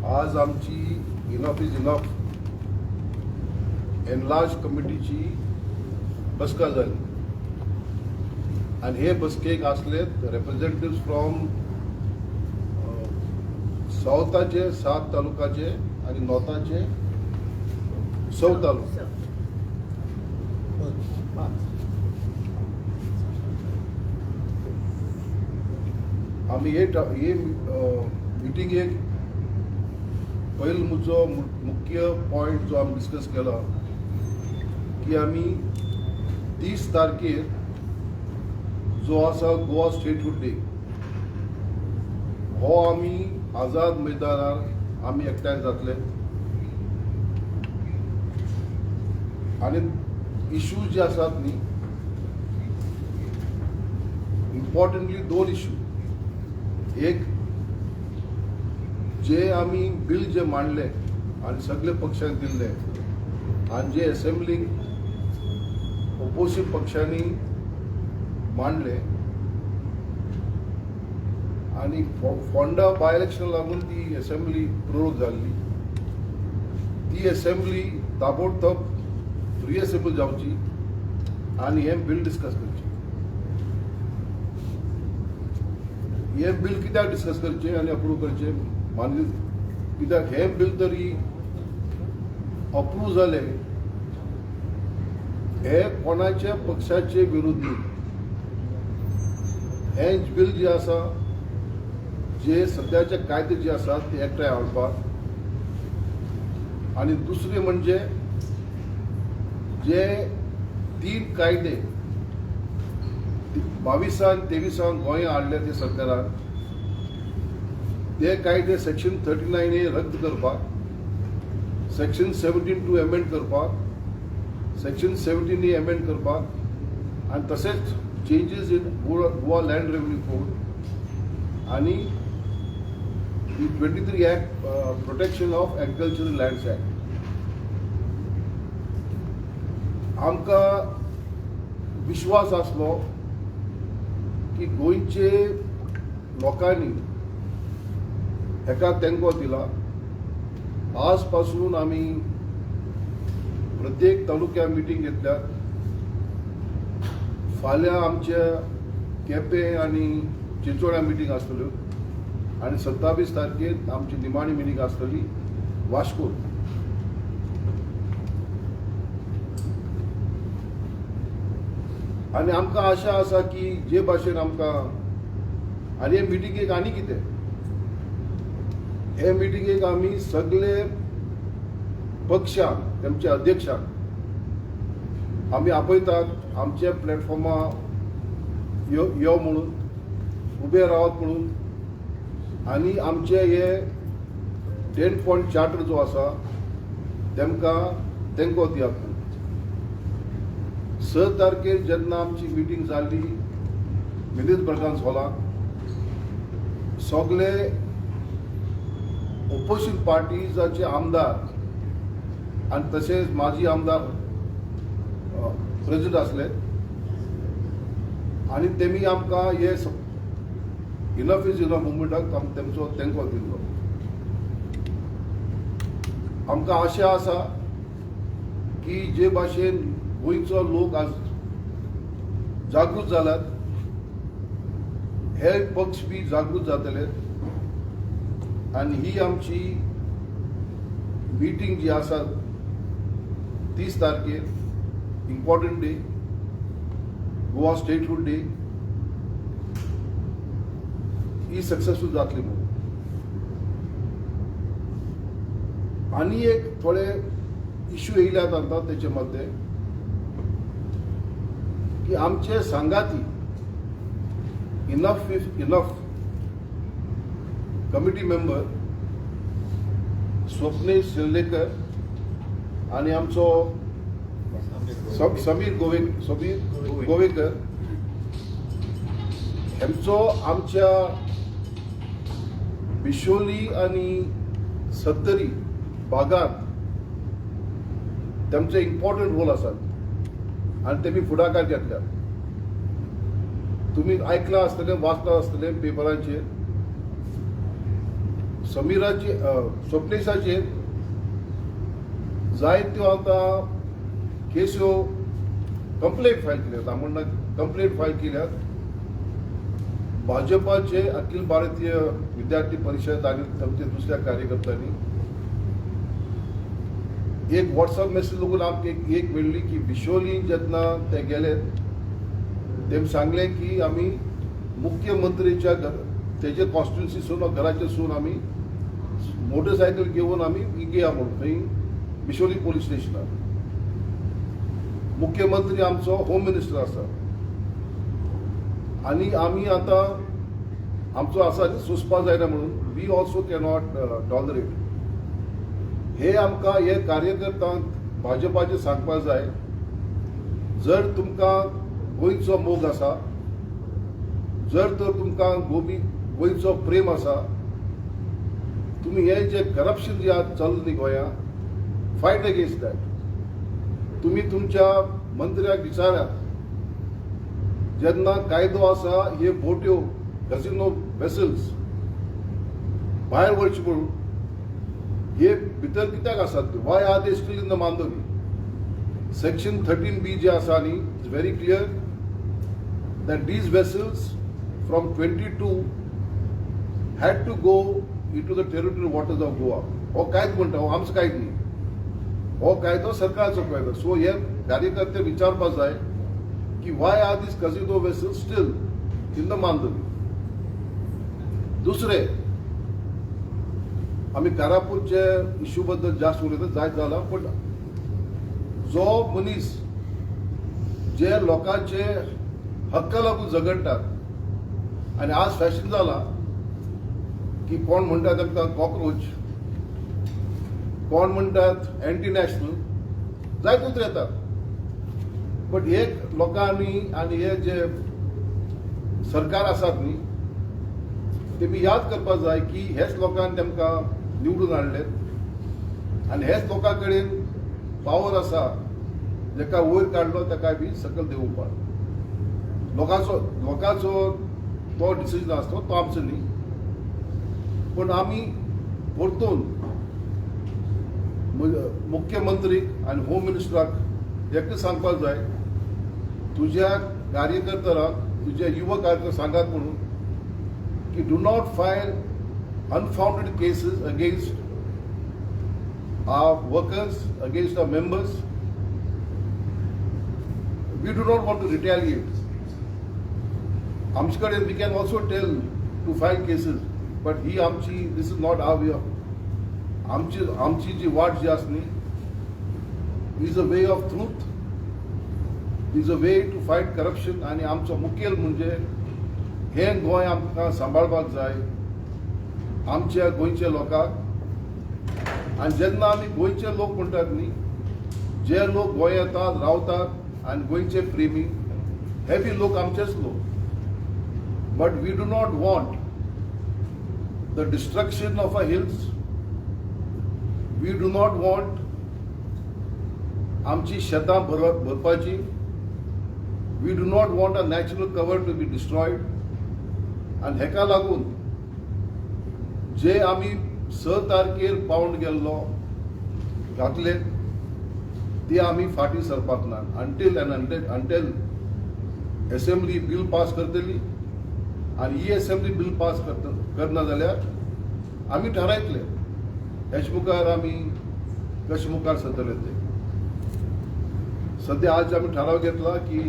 आज आमची enough is enough enlarge कमिटीची बसका जाली आणि हे बसकेक असलेत रिप्रेझेंटेटिव्ह फ्रॉम साऊथाचे 7 तालुकाचे आणि नॉर्थाचे 6 तालुके. आम्ही हे मिटिंग एक पहिल मुद्दो मुख्य पॉइंट जो आम्ही डिस्कस केला की आम्ही 30 तारखेर जो आसा गोवा स्टेटहूड डे हो आम्ही आझाद मैदानार आम्ही एकठांय जातले आणि इश्यूज जे आसात न्ही इम्पॉर्टंटली 2 इश्यू. एक जे आम्ही बिल जे मांडले आणि सगळे पक्षांक दिल्ले आणि जे असेंब्लीक ओपोजिशन पक्षांनी मांडले आणि फोंडा बाय इलेक्शन लागून ती असेंब्ली प्रोरोग जाल्ली. ती असेंब्ली ताबडतोब रिअसेंबल जावची आणि हे बिल डिस्कस करचे. हे बिल कित्याक डिस्कस करचे आणि अप्रूव्ह करचे मानले कित्याक हे बिल तरी अप्रूव्ह जाले हे कोणाच्या पक्षाचे विरोध न्ही. हे बिल जे आसा जे सध्याचे कायदे जे आसात ते एकठांय हाडपाक आणि दुसरे म्हणजे जे 3 कायदे 22 आणि 23 गोंया हाडले ते सरकारान ते कायदे सेक्शन 39A रद्द करपाक, सेक्शन 72 एमेंड करपाक, सेक्शन 17A एमेंड करपाक आणि तसेच changes in Goa land revenue code आणि 23 act protection of agricultural lands act. आमकां विश्वास आसलो की गोंयचे लोकांनी हेका तेंको दिला. आज पासून आम्ही प्रत्येक तालुक्या मिटींग घेतल्या. फाल्यां आमच्या केपें आनी चिंचोड्या मिटींग आसतल्यो आणि 27 तारखेर आमची निमाणी मिटींग आसतली वास्को. आणि आमकां आशा आसा की जे भाशेन आमकां आनी हे मिटींगेक आनी कितें हे मिटींगेक आमी सगळे पक्षांक तेमच्या अध्यक्षांक आमी आपयतात आमच्या प्लॅटफॉर्मार यो म्हणून उबे रावत म्हणून आणि आमचे हे 10 पॉयंट चार्टर जो आसा तेमकां तेंको दियात. 6 तारखेर जेन्ना आमची मिटींग जाल्ली मिलींद प्रकाश हॉलाक सगळे ओपोजिशन पार्टीजाचे आमदार आणि तसेच माजी आमदार प्रेसिडेंट आसले आणि तेमी आमकां हे इनफ इज इनफ मुवमेंटाक तेंचो तेंको दिल्लो. आमकां आशा आसा की जे भाशेन गोंयचो लोक आज जागृत जाल्यात हे पक्ष बी जागृत जातले आणि ही आमची मीटिंग जी आसा 30 तारखेर important day Goa statehood day ही सक्सेसफुल जातली म्हणून. आणि एक थोडे इश्यू येयल्यात आता त्याच्या मध्ये की आमचे सांगाती enough is enough committee member Swapnesh Shirlekar आणि आमचो समीर गोवेकर हेंचो आमच्या बिशोली आणि सत्तरी भागात तेमचे इम्पॉर्टंट रोल आसात आणि तेमी फुडाकार घेतल्यात. तुम्ही ऐकला आसतलें वाचला आसतलें पेपरांचेर समीराचे स्वप्नेशाचे जायत्यो आता केस्यो कंप्लेंट फायल केल्यात. आम्हाला कंप्लेंट फायल केल्यात. भाजपाचे अखिल भारतीय विद्यार्थी परिषद आणि तांचे दुसऱ्या कार्यकर्त्यांनी एक व्हॉट्सअप मेसेज लोगून आमकां एक मेळ्ळी की बिशोली जेन्ना ते गेले तेम सांगले की आमी मुख्यमंत्रीच्या तेजे कॉन्स्टिट्युन्सीसून घराचेसून आमी मोटरसायकल घेवन आमी गेया म्हणून खंय बिशोली पोलीस स्टेशनार. मुख्यमंत्री आमचो होम मिनिस्टर आसा आणि आमी आता आमचो आसा सुचपा जायना म्हणून वी ऑल्सो कॅनॉट टॉलरेट. हे आमकां हे कार्यकर्त्यांक भाजपाचे सांगपा जाय, जर तुमकां गोंयचो मोग आसा, जर तर तुमकां गोंयचो प्रेम आसा, तुमी हे जे करप्शन जे आज चल्ला न्ही गोंयांत, फायट अगेन्स्ट दॅट. तुमी तुमच्या मंत्र्याक विचारात जेन्ना कायदो आसा हे बोट्यो कॅसिनो वेसल्स भायर वरचे म्हणून हे भितर कित्याक आसात, why are they still in the Mandovi. Section 13B जे आसा न्ही is very clear that these vessels from 22 had to go into the territory waters of Goa. हो कायदो म्हणटा, हो आमचो कायदो न्ही, हो कायदो सरकारचो कायदो. सो हे कार्यकर्ते विचारपा जाय की why are these casino vessels still in the Mandovi. दुसरे आम्ही कारापूरचे इश्यू बद्दल जास्त उलयता जायत जाला, पण जो मनीस जे लोकांचे हक्का लागून झगडटात आणि आज फॅशन जाला की कोण म्हणटात आमकां कॉक्रोच, कोण म्हणटात अँटी नॅशनल, जायत उतर येतात. पण एक लोकांनी आणि हे जे सरकार आसात न्ही तेमी याद करपा जाय की हेच लोकांनी तेमकां निवडून हाडले आणि हेच लोकां कडेन पावर आसा जेका वयर काडलो ताका बी सकयल देंवोवपाक. लोकांचो तो डिसिजन आसतो, तो आमचो न्ही. पण आमी परतून मुख्यमंत्रीक आणि होम मिनिस्टराक एकच सांगपाक जाय, तुज्या कार्यकर्त्यांक तुज्या युवा कार्यकर्त्यांक सांगात म्हणून की do not file unfounded cases against our workers, against our members. We do not want to retaliate. Amchkade, we can also tell to file cases, but this is not our way of. Amchi ji वाट जी असनी is a way of truth, is a way to fight corruption. आणि आमचो मुखेल म्हणजे हे गोंय आमकां सांबाळपाक जाय, आमच्या गोंयच्या लोकांक. आणि जेन्ना आमी गोंयचे लोक म्हणटात न्ही, जे लोक गोंय येतात रावतात आणि गोंयचे प्रेमी, हे बी लोक आमचेच लोक. But we do not want the destruction of a hills. We do not want आमची शेतां भरपाची. We do not want a natural cover to be destroyed. आणि हेका लागून जे आमी 6 तारखेर पावंड गेल्लो घातले ते आमी फाटी सरपाक ना. अंटील असेंब्ली बिल पास करतली आणि ही असेंब्ली बिल पास करना जाल्यार आमी थारायतले हेच मुखार आमी कशे मुखार सरतले ते. सध्या आज आमी थाराव घेतला की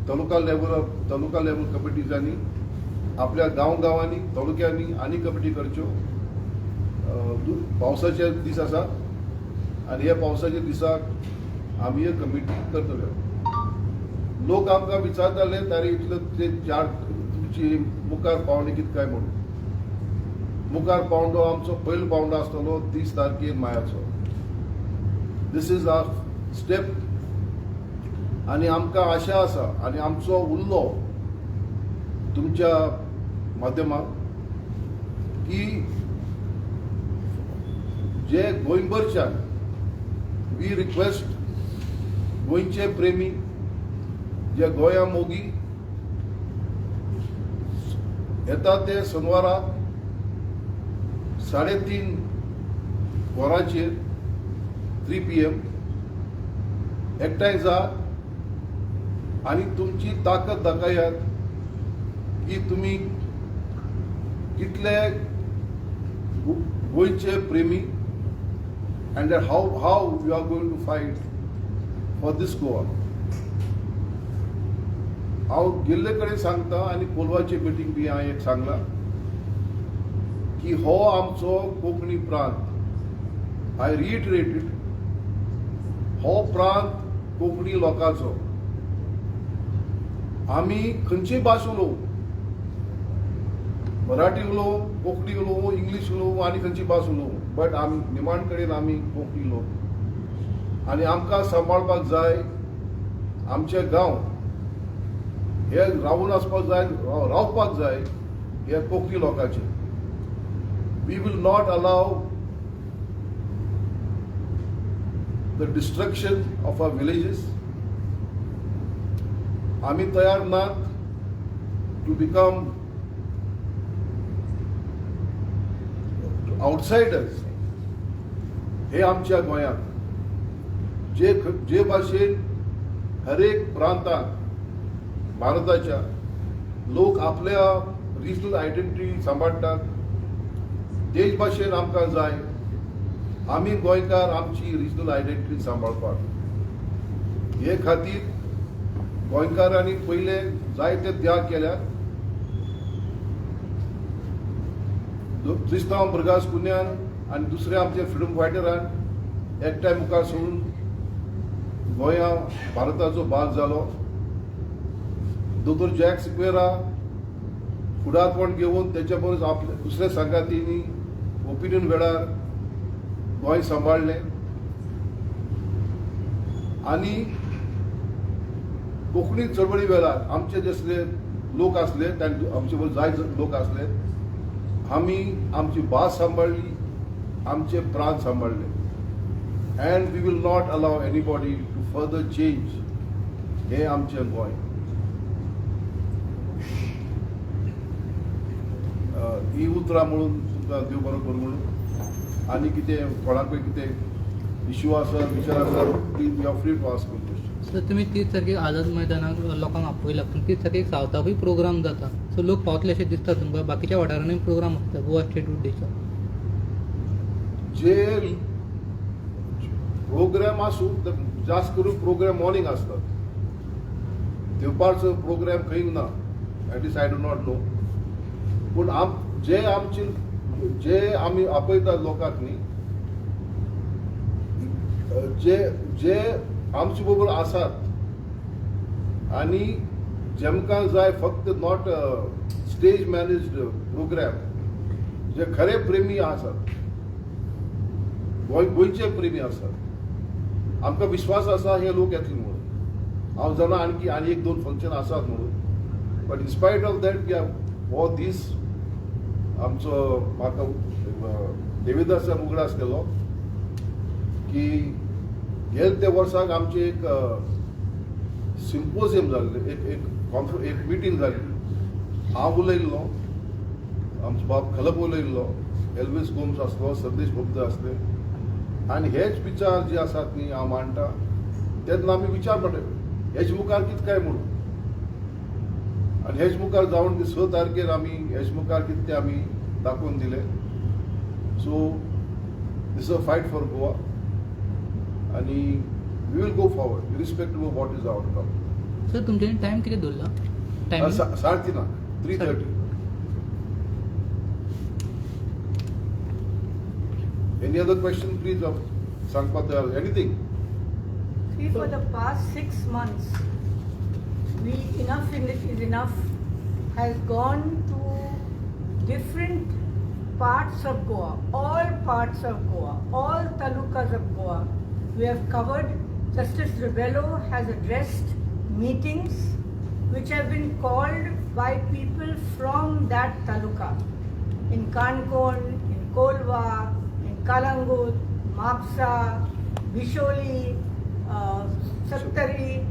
तालुका लेवल कमिटीजांनी आपल्या गांवांनी तालुक्यांनी आनी कमिटी करच्यो. पावसाचे दीस आसा आणि ह्या पावसाच्या दिसाक आमी हे कमिटी करतले. लोक आमकां विचारताले तारे इतले ते तुमची मुखार पावणी कितें काय म्हणून. मुखार पावंडो आमचो पयलो पावंडो आसतलो 30 तारखेर मायाचो. दिस इज आवर स्टेप. आणि आमकां आशा आसा आणि आमचो उल्लो तुमच्या माध्यमांत की जे गोंयभरच्यान वी रिक्वेस्ट गोंयचे प्रेमी जे गोंया मोगी येता ते शेनवाराक 3:30 वरांचेर 3 PM एकठांय जा आणि तुमची ताकद दाखयात की तुम्ही कितले गोंयचे प्रेमी and that how you are going to fight for this Goa. हांव गेल्ले कडेन सांगता आनी कोलवाची मिटींग बी हांवें एक सांगला की हो आमचो कोंकणी प्रांत, आय रिइटरेटेड, हो प्रांत कोंकणी लोकांचो. आमी खंयची भास उलोवं, मराठी उलोवं, कोंकणी उलोवं, इंग्लीश उलोवं आनी खंयची भास उलोवं, बट आमी निमाण कडेन आमी कोंकणी लोक आनी आमकां सांबाळपाक जाय आमचे गांव हे रावून आसपाक जाय, रावपाक जाय हे कोंकणी लोकांचे. We will not allow the destruction of our villages. आमी तयार नात टू बिकम आउटसायडर्स हे आमच्या गोंयांत जे भाशेन हर एक प्रांतांत भारताच्या लोक आपल्या रिजनल आयडेंटिटी सांबाळटात, तेच भाशेन आमकां जाय. आमी गोंयकार आमची रिजनल आयडेंटिटी सांबाळपाक, हे खातीर गोंयकारांनी पयले जायते त्याग केल्यात. क्रिस्तांव भुरगास कुन्यान आनी दुसरे आमचे फ्रिडम फायटरान एकठांय मुखार सरून गोंया भारताचो भाग जालो. दोतोर जॅक सिक्वेरा फुडारपण घेवन तेच्या परस आपले दुसऱ्या संगातींनी ओपिनियन वेळार गोंय सांबाळलें आनी कोंकणी चळवळी वेळार आमचे जसले लोक आसले, आमचे बरोबर जाय लोक आसले, आमी आमची भास सांबाळली, आमचे प्रांत सांबाळले. And we will not allow anybody to further change हे आमचें गोंय. ही उतरां म्हणून तुमकां देव बरो करूं म्हणून. आनी कितें कोणाकूय कितें इश्यू आसा, विचार आसा, please you are free to ask question. Sir तुमी 30 तारखेक आझाद मैदानाक लोकांक आपयला, पूण 30 तारखेक सावथाकूय प्रोग्राम जाता, सो लोक पावतले अशें दिसता तुमकां? बाकीच्या वाठारांनी प्रोग्राम आसता गोवा स्टेटहूड डेचो. जे प्रोग्राम आसूं जास्त करून प्रोग्राम मॉर्निंग आसतात, दिवपारचो प्रोग्राम खंय ना, at least I do not know. पूण जे आमी आपयतात लोकांक न्ही, जे आमचे बरोबर आसात आनी जेमकां जाय फक्त नॉट स्टेज मॅनेज्ड प्रोग्राम, जे खरे प्रेमी आसात, गोंयचे प्रेमी आसात, आमकां विश्वास आसा हे लोक येतले म्हणून. हांव जाणा आनी 1-2 फंक्शन आसात म्हणून, बट इन्स्पायट ऑफ दॅट हो दीस आमचो म्हाका देविदास मुगडा आसलेलो की गेल्या त्या वर्साक आमचे एक सिम्पोजियम जाल्ले, एक मिटींग जाल्ली. हांव उलयल्लो, आमचो बाब खलप उलयल्लो, एल्विस गोम्स आसलो, संदेश भक्त आसले, आनी हेच विचार जे आसात न्ही हांव मांडटा, तेन्ना आमी विचार पडले हेच मुखार कितें काय म्हणून. आनी हेच मुखार जावन 6 तारखेर आमी हेच मुखार कितें तें आमी दाखोवन दिलें. So this is a fight for Goa आनी we will go forward irrespective of what is outcome. Sir तुमच्यांनी टायम कितें दवरला? 3:30 3:30. Any other question, please? Sangpata, anything? See, for the past 6 months, enough is enough has gone to different parts of Goa, all parts of Goa, all talukas of Goa. We have covered. Justice Rebello has addressed meetings which have been called by people from that taluka, in Kankon, in Kolva, in Kalangut, Mapsa, Bisholi, Sattari,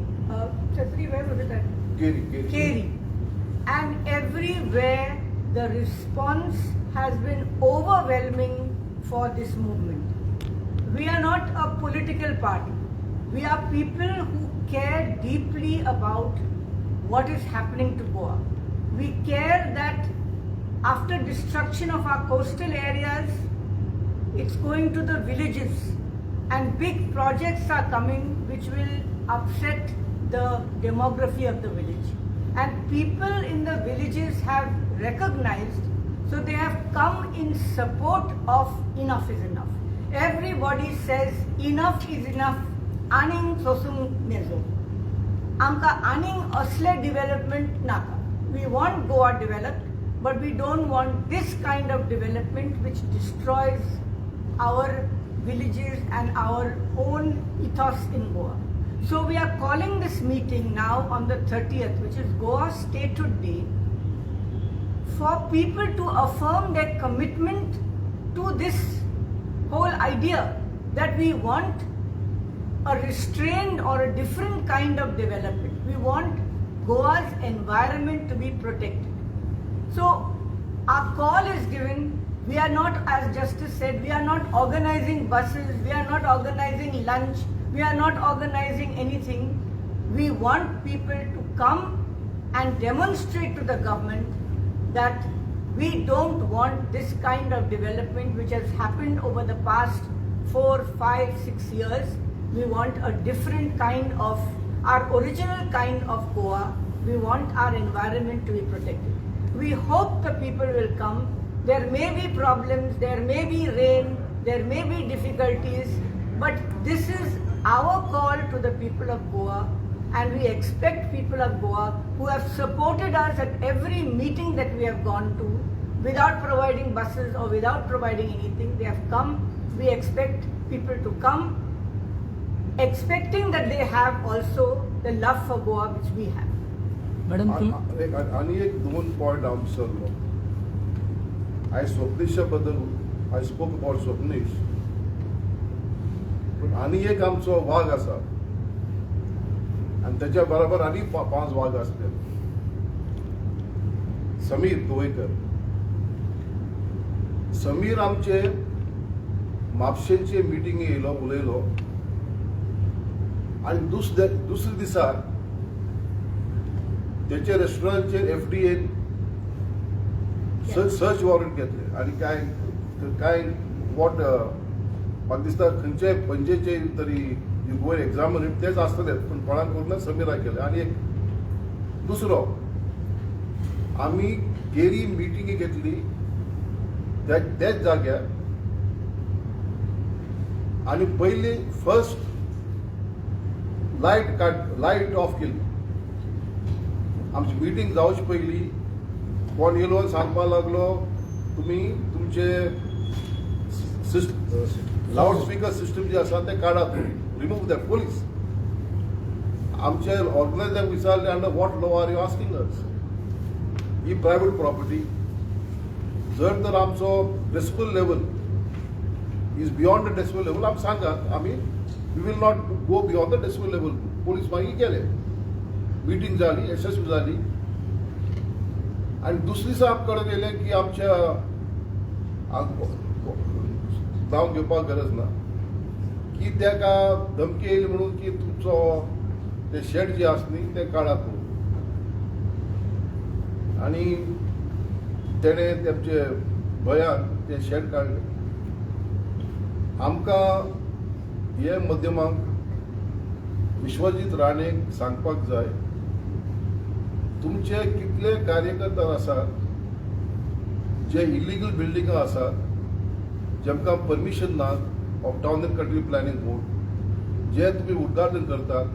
where was it at? Keri. Keri. And everywhere the response has been overwhelming for this movement. We are not a political party. We are people who care deeply about what is happening to Goa. We care that after destruction of our coastal areas, it's going to the villages, and big projects are coming which will upset the demography of the village. And people in the villages have recognized, so they have come in support of enough is enough. Everybody says enough is enough. Aning sosum nezo. Amka aning asle development naka. We want Goa developed, but we don't want this kind of development which destroys our villages and our own ethos in Goa. So we are calling this meeting now on the 30th, which is Goa Statehood Day, for people to affirm their commitment to this whole idea that we want a restrained or a different kind of development. We want Goa's environment to be protected. So our call is given. We are not, as Justice said, we are not organizing buses, we are not organizing lunch, we are not organizing anything. We want people to come and demonstrate to the government that we don't want this kind of development which has happened over the past 4, 5, 6 years. We want a different kind of, our original kind of Goa. We want our environment to be protected. We hope the people will come. There may be problems, there may be rain, there may be difficulties, but this is our call to the people of Goa, and we expect people of Goa who have supported us at every meeting that we have gone to without providing buses or without providing anything. They have come. We expect people to come, expecting that they have also the love for Goa which we have. Madam आणि एक दोन point विसरलो. I स्वप्नीशा बद्दल I spoke about स्वप्नीश, पण आणि एक आमचो वाघ असा आणि त्याच्या बरोबर आणि 5 वाघ असले. समीर तोयकर. समीर आमचे म्हापशेंचे मिटिंगे येयलो, उलयलो, आणि दुसरे दिसा त्याच्या रेस्टॉरंटचेर FDA सर्च वॉरंट घेतले आणि काय वॉट म्हाका दिसता खंयचे पंचेचे तरी यू गो एग्जाम तेच आसतले, पण कोणाक करून समीरा केले. आणि एक दुसरो, आमी केरी मिटिंग घेतली त्याच जाग्यार, आणि पयली फर्स्ट लाईट ऑफ केली. आमची मिटिंग जावचे पयली कोण येलो आणि सांगपाक लागलो, तुम्ही तुमचे लाऊड स्पीकर सिस्टम जे आसा ते काढात, रिमूव्ह दॅट. पोलीस आमचे ऑर्गनायझरांक विचारले, under what law are you asking us? ही प्रायव्हेट प्रॉपर्टी. जर तर आमचो decibel level is beyond the decibel level, आमी सांगात, आमी we will not go beyond the decibel level. Police मागीर गेले, मीटिंग जाली, यशस्वी जाली. आणि दुसरे दिसा आमकडे गेले की आमच्या नाव घेवपाक गरज ना, की ताका धमकी येयली म्हणून की तुमचो ते शेड जे आसा न्ही ते काढात म्हणून. आणि तेणे तेमचे भयान ते शेड काडले. आमकां हे माध्यमांक विश्वजीत राणेक सांगपाक जाय, तुमचे कितले कार्यकर्ता आसात जे इलिगल बिल्डिंगा आसात, जेमकां परमिशन ना of town and country planning board, जे तुम्ही उद्घाटन करतात,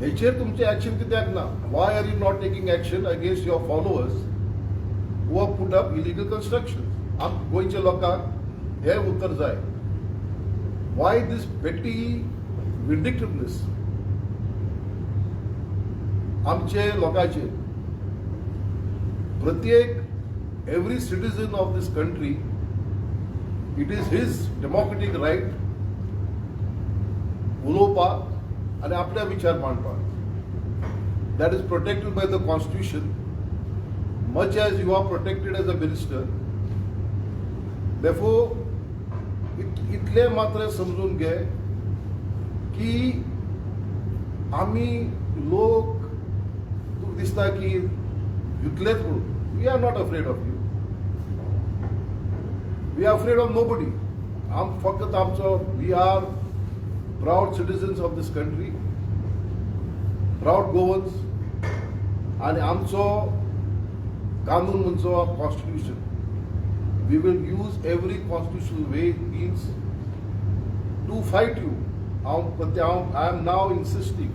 हेचेर तुमचे ऍक्शन कित्याक ना? Why are you not taking action against your followers who have put up illegal construction? गोंयच्या लोकांक हे उत्तर जाय. वाय दिस पेटी विंडिक्टिव्हनेस आमचे लोकांचे? प्रत्येक every citizen of this country, it is his democratic right उलोवपाक आणि आपले विचार मांडपाक. That is protected by the constitution. much as you are protected as a minister, therefore इतले मात्र समजून घे की आम्ही लोक तुका दिसता की युतलेच म्हणून we are not afraid of you, we are afraid of nobody. आम फक्त आमचो we are proud citizens of this country, proud Goans, आणि आमचो कानून म्हणजे constitution. We will use every constitutional way means to fight you. I am now insisting.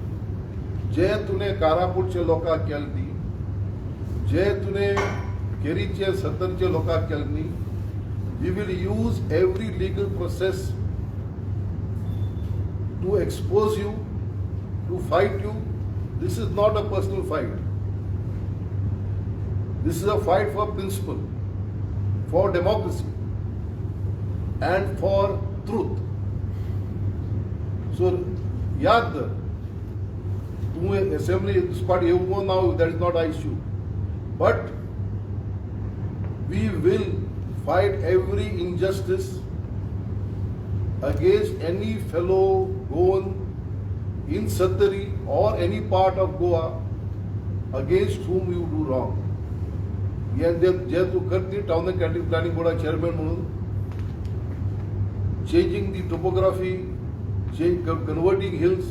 जे तुने कारापूरचे लोकांक केल्ली, जे तुने केरीचे सत्तरचे लोकांक केल्ली, we will use every legal process to expose you, to fight you. This is not a personal fight. This is a fight for principle, for democracy, and for truth. So, याद तू assembly squad येऊ now, that is not an issue. But we will fight every injustice against any fellow Goan in Sattari or any part of Goa against whom you do wrong. जे तू करती town and canteen planning बोर्डा chairman म्हणून, changing the topography, converting hills,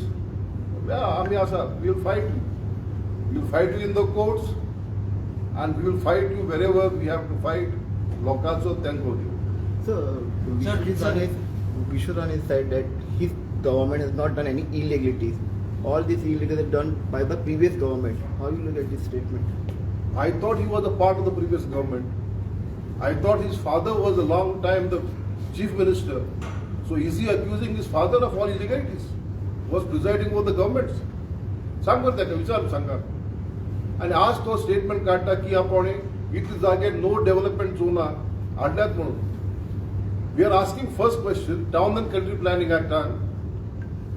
आम्ही असा we will fight you, in the courts, and we will fight you wherever we have to fight. लोकांचो त्यांको देऊ. Vishnu Rane said that his government has not done any illegalities. All these illegalities are done by the previous government. How you look at this statement? I thought he was a part of the previous government. I thought his father was a long time the chief minister. So is he accusing his father of all illegalities? Was presiding over the governments? सांग बरं त्याका विचार सांगा. आणि आज तो statement काढता की आपण इतली जागे नो डेव्हलपमेंट झोन हाडल्यात म्हणून. We are asking first question, town and country planning ऍक्टान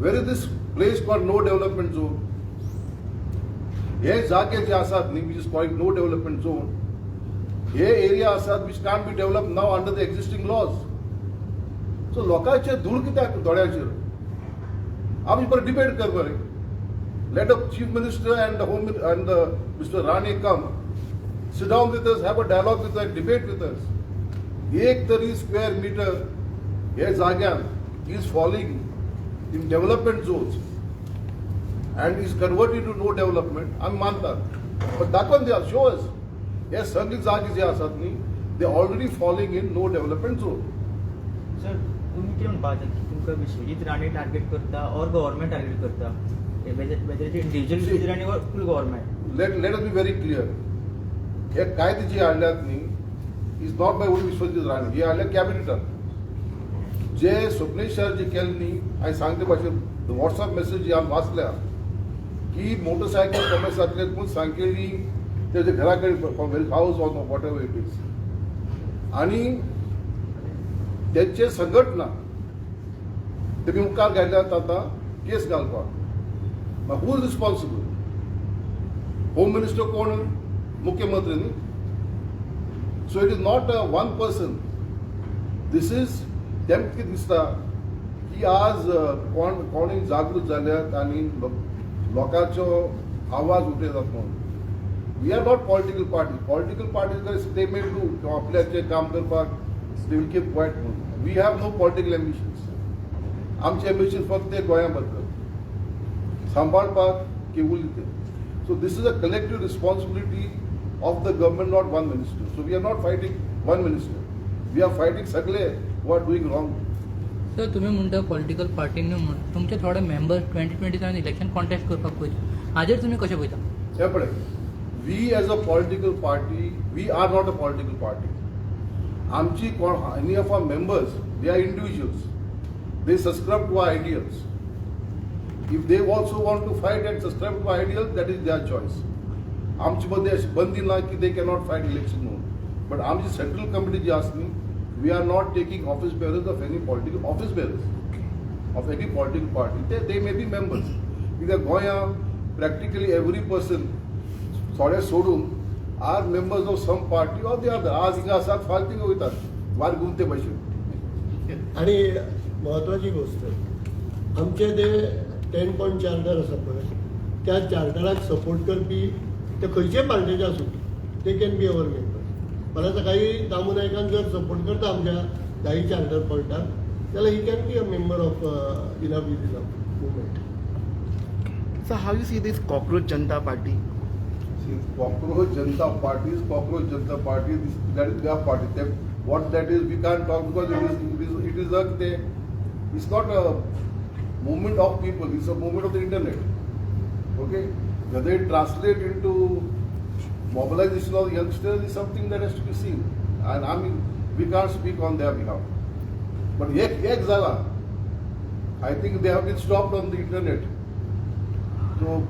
where is this place called no development zone? हे जागे जे आसात न्ही which is called no development zone, हे एरिया आसात which can't be develop now under the existing laws. So लोकांचे धूळ कित्याक दोळ्याचेर? आमी बरें डिबेट कर बरें. Let the chief minister and the home and the mister Rane come, sit down with us, have a dialogue with us, debate with us. एक तरी स्क्वेअर मीटर हे जाग्यान is falling in development zones and is converted to no development. आम्ही मानतात, पण दाखवून द्या, show us. हे सगळी जागी जे आसात न्ही, they already falling in no development zone. Sir तुम्ही कितें म्हणपाक की तुमकां विश्वजीत राणे टार्गेट करता और गव्हर्नमेंट टार्गेट करता, वेदर इंडिव्हिज्युअल विश्वजीत राणे और full government? Let us be very clear. हे कायदे जे हाडल्यात न्ही is not by only Vishwajit Rane, हे हाडल्या कॅबिनेटान. जे स्वप्नेश सर जे केले न्ही, हांवें सांगते भाशेन व्हॉट्सअप मेसेज जे हांवें वाचल्या की मोटरसायकल कॉमर्स जातले पूण सांकेळी तेजे घरा कडेन from house or whatever it is, आनी तेंचे संघटना तेमी मुखार घातल्यात आतां केस घालपाक. Who is responsible? Home minister कोण? मुख्यमंत्री न्ही. So it is not a one person. This is तेमकां कितें दिसता की आज कोणूय जागृत जाल्यात आनी लोकांचो आवाज उठयतात म्हणून. We are not political party. Political parties they may do आपल्याचें काम करपाक, दे वील कीप क्वायट म्हणून. We have no political ambitions. आमचे एम्बिशन फक्त ते गोंया बद्दल सांबाळपाक केवूल ते. So this is a collective responsibility of the government, not one minister. So we are not fighting one minister, we are fighting सगळे who are doing wrong. Sir तुम्ही म्हणटा पॉलिटिकल पार्टींनी तुमचे थोडे मेंबर्स 2027 इलेक्शन कॉन्टेस्ट करपाक पळयता, हाजेर तुमी कशें पळयता? हे पळय, we as a political party, we are not a political party. आमची any of our members, they are individuals, they subscribe to our ideals. If they also want to fight and subscribe to ideals, that is their choice. आमची मध्ये अशी बंदी ना की they cannot fight election म्हणून. But आमची central committee जी आसली, we are not taking office bearers of any political office bearers of any political party. They may be members. Because Goya, practically every person थोडे सोडून are members of some party or the other. आज हिंगा आसात फाल थिंगा वयतात वार गुंते भाशेन. आणि महत्वाची गोष्ट आमचे ते 10 पॉयंट चार्टर आसा पळय त्या चार्टराक सपोर्ट करपी ते खंयचे पार्टीचे आसूं ते कॅन बी अवर मेंबर. मला सकाळी दामू नायकान जर सपोर्ट करता आमच्या 10 चार्टर पॉयंटाक जाल्यार he can be a member of enough is enough movement. So how you see this cockroach Janata Party? See, cockroach Janata Party is cockroach Janata Party. That is their party. What that is, we can't talk because it's not a movement of people. It's a movement of the internet. Okay, whether it translate into mobilization of the youngsters is something that has to be seen. And I mean, we can't speak on their behalf. But ek zala, I think they have been stopped on the internet. So,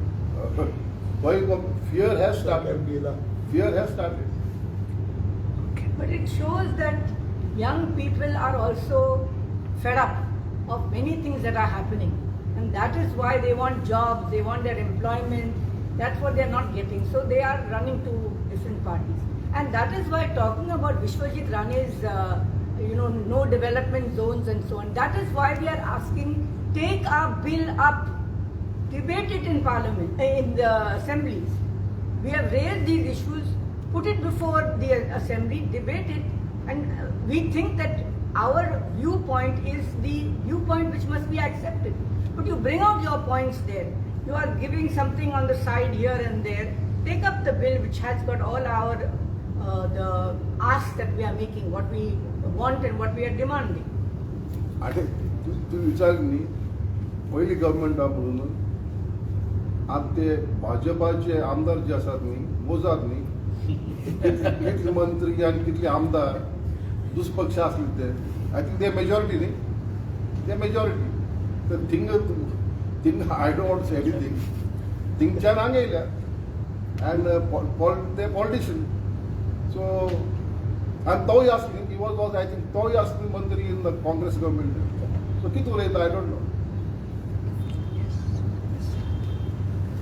fear has started. Fear has started. But it shows that young people are also fed up of many things that are happening. And that is why they want jobs, they want their employment. That's what they are not getting. So they are running to different parties. And that is why talking about Vishwajit Rane's, no development zones and so on, that is why we are asking, take our bill up. Debate it in Parliament, in the assemblies. We have raised these issues, put it before the assembly, debate it, and we think that our viewpoint is the viewpoint which must be accepted. But you bring out your points there. You are giving something on the side here and there. Take up the bill which has got all our the asks that we are making, what we want and what we are demanding. आणि तू विचारली पहिली government म्हणून आज ते भाजपाचे आमदार जे असतात न्ही मोजात न्ही कितले मंत्री आणि कितले आमदार दुष्पक्ष असले ते आय थिंक ते मेजॉरिटी न्ही ते मेजॉरिटी तर thing I don't want say anything थिंगच्यान हांगा येयल्या अँड ते पॉलिटिशियन सो आनी तोय आसली ही वॉज आय थिंक तोय आसली मंत्री in the Congress government so कितें उलयता आय डोंट नो.